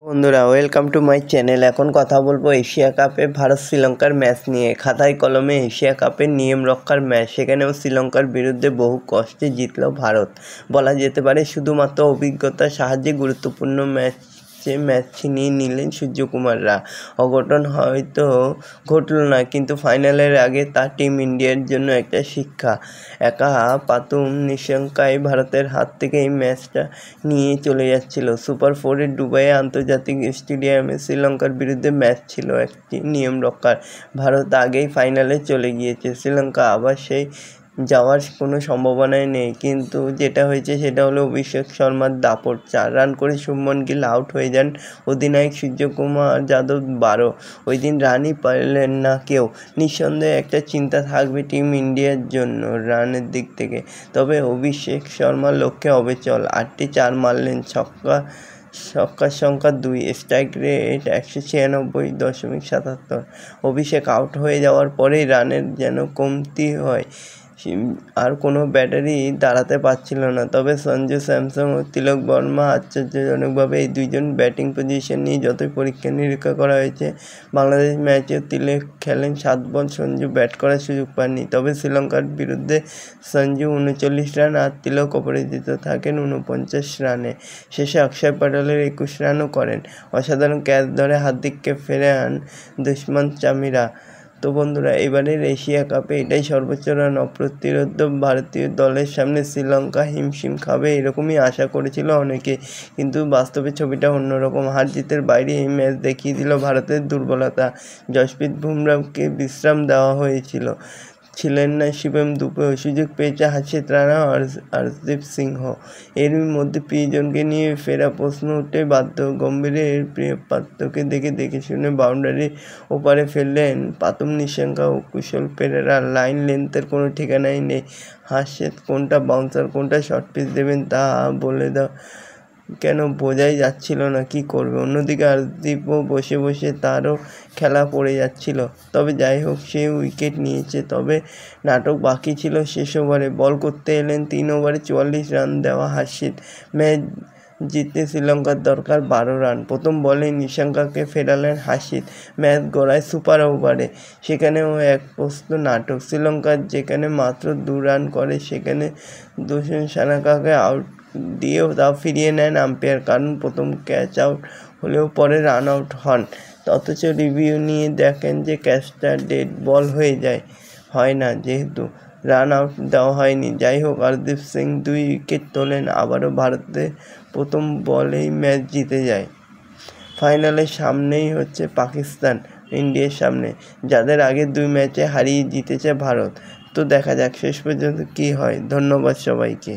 বন্ধুরা welcome to my channel. এখন কথা বলবো এশিয়া কাপে ভারত শ্রীলঙ্কার ম্যাচ নিয়ে। খাতায় কলমে এশিয়া কাপের নিয়ম রক্ষার ম্যাচ, সেখানেও শ্রীলঙ্কার বিরুদ্ধে বহু কষ্টে জিতল ভারত। বলা যেতে পারে শুধুমাত্র অভিজ্ঞতার সাহায্যে গুরুত্বপূর্ণ ম্যাচ ছিনিয়ে নিলেন সূর্যকুমাররা। অঘটন হয়তো ঘটল না, কিন্তু ফাইনালের আগে তা টিম ইন্ডিয়ার জন্য একটা শিক্ষা। একা পাতুম নিশঙ্কাই ভারতের হাত থেকে এই ম্যাচটা নিয়ে চলে যাচ্ছিল। সুপার 4-এর দুবাইয়ে আন্তর্জাতিক স্টেডিয়ামে শ্রীলঙ্কার বিরুদ্ধে ম্যাচ ছিল একটি নিয়ম রক্ষার। ভারত আগেই ফাইনালে চলে গিয়েছে, শ্রীলঙ্কা আবার সেই যাওয়ার কোনো সম্ভাবনাই নেই। কিন্তু যেটা হয়েছে সেটা হলো অভিষেক শর্মার দাপট। 4 রান করে শুভমন গিল আউট হয়ে যান, অধিনায়ক সূর্যকুমার যাদব 12। ওই দিন রানই পারলেন না কেউ। নিঃসন্দেহে একটা চিন্তা থাকবে টিম ইন্ডিয়ার জন্য রানের দিক থেকে। তবে অভিষেক শর্মার লক্ষ্যে অবিচল, 8টি 4 মারলেন। ছক্কার সংখ্যা 2, স্ট্রাইক রেট 196.77। অভিষেক আউট হয়ে যাওয়ার পরেই রানের যেন কমতি হয়, আর কোনো ব্যাটারি দাঁড়াতে পারছিল না। তবে সঞ্জু স্যামসন ও তিলক বর্মা আশ্চর্যজনকভাবে এই দুইজন ব্যাটিং পজিশন নিয়ে যতই পরীক্ষা নিরীক্ষা করা হয়েছে, বাংলাদেশ ম্যাচেও তিলক খেলেন 7 বল, সঞ্জু ব্যাট করার সুযোগ পাননি। তবে শ্রীলঙ্কার বিরুদ্ধে সঞ্জু 39 রান আর তিলক অপরাজিত থাকেন 49 রানে। শেষে অক্ষর প্যাটেলের 21 রানও করেন। অসাধারণ ক্যাচ ধরে হার্দিককে ফেরান দুশমন চামিরা। তো বন্ধুরা, এবারের এশিয়া কাপে এটাই সর্বোচ্চ রান। অপ্রতিরোধ্য ভারতীয় দলের সামনে শ্রীলঙ্কা হিমশিম খাবে এরকমই আশা করেছিল অনেকে, কিন্তু বাস্তবে ছবিটা অন্যরকম। হার জিতের বাইরে এই ম্যাচ দেখিয়ে দিল ভারতের দুর্বলতা। জসপ্রীত বুমরাহকে বিশ্রাম দেওয়া ছিলেন না শিবম দুবে, সুযোগ পেয়েছে হার্ষিত রানা আর হরদীপ সিংহ। এর মধ্যে প্রিয়জনকে নিয়ে ফেরা প্রশ্ন উঠতে বাধ্য। গম্ভীরের প্রিয় পাত্রকে দেখে শুনে বাউন্ডারি ওপারে ফেললেন পাতুম নিশঙ্কা ও কুশল পেরেরা। লাইন লেন্থের কোনো ঠিকানাই নেই। হার্ষিত কোনটা বাউন্সার কোনটা শর্ট পিচ দেবেন তা বলে দাও কেন বোঝাই যাচ্ছিল না কি করবে। অন্যদিকে হরদীপও বসে তারও খেলা পড়ে যাচ্ছিল। তবে যাই হোক, সে উইকেট নিয়েছে। তবে নাটক বাকি ছিল শেষ ওভারে। বল করতে এলেন 3 ওভারে 44 রান দেওয়া হার্ষিত। ম্যাচ জিততে শ্রীলঙ্কার দরকার 12 রান। প্রথম বলে নিশঙ্কাকে ফেরালেন হার্ষিত। ম্যাচ গড়ায় সুপার ওভারে, সেখানেও এক প্রস্ত নাটক। শ্রীলঙ্কার যেখানে মাত্র 2 রান করে, সেখানে দুশমন সানাকাকে আউট দিয়েও তাও ফিরিয়ে নেন আম্পায়ার, কারণ প্রথম ক্যাচ আউট হলেও পরে রান আউট হন। অথচ রিভিউ নিয়ে দেখেন যে ক্যাচটা ডেড বল হয় না, যেহেতু রান আউট দেওয়া হয়নি। যাই হোক, হরদীপ সিং 2 উইকেট তোলেন। আবারও ভারতের প্রথম বলেই ম্যাচ জিতে যায়। ফাইনালের সামনেই হচ্ছে পাকিস্তান ইন্ডিয়ার সামনে, যাদের আগে 2 ম্যাচে হারিয়ে জিতেছে ভারত। তো দেখা যাক শেষ পর্যন্ত কী হয়। ধন্যবাদ সবাইকে।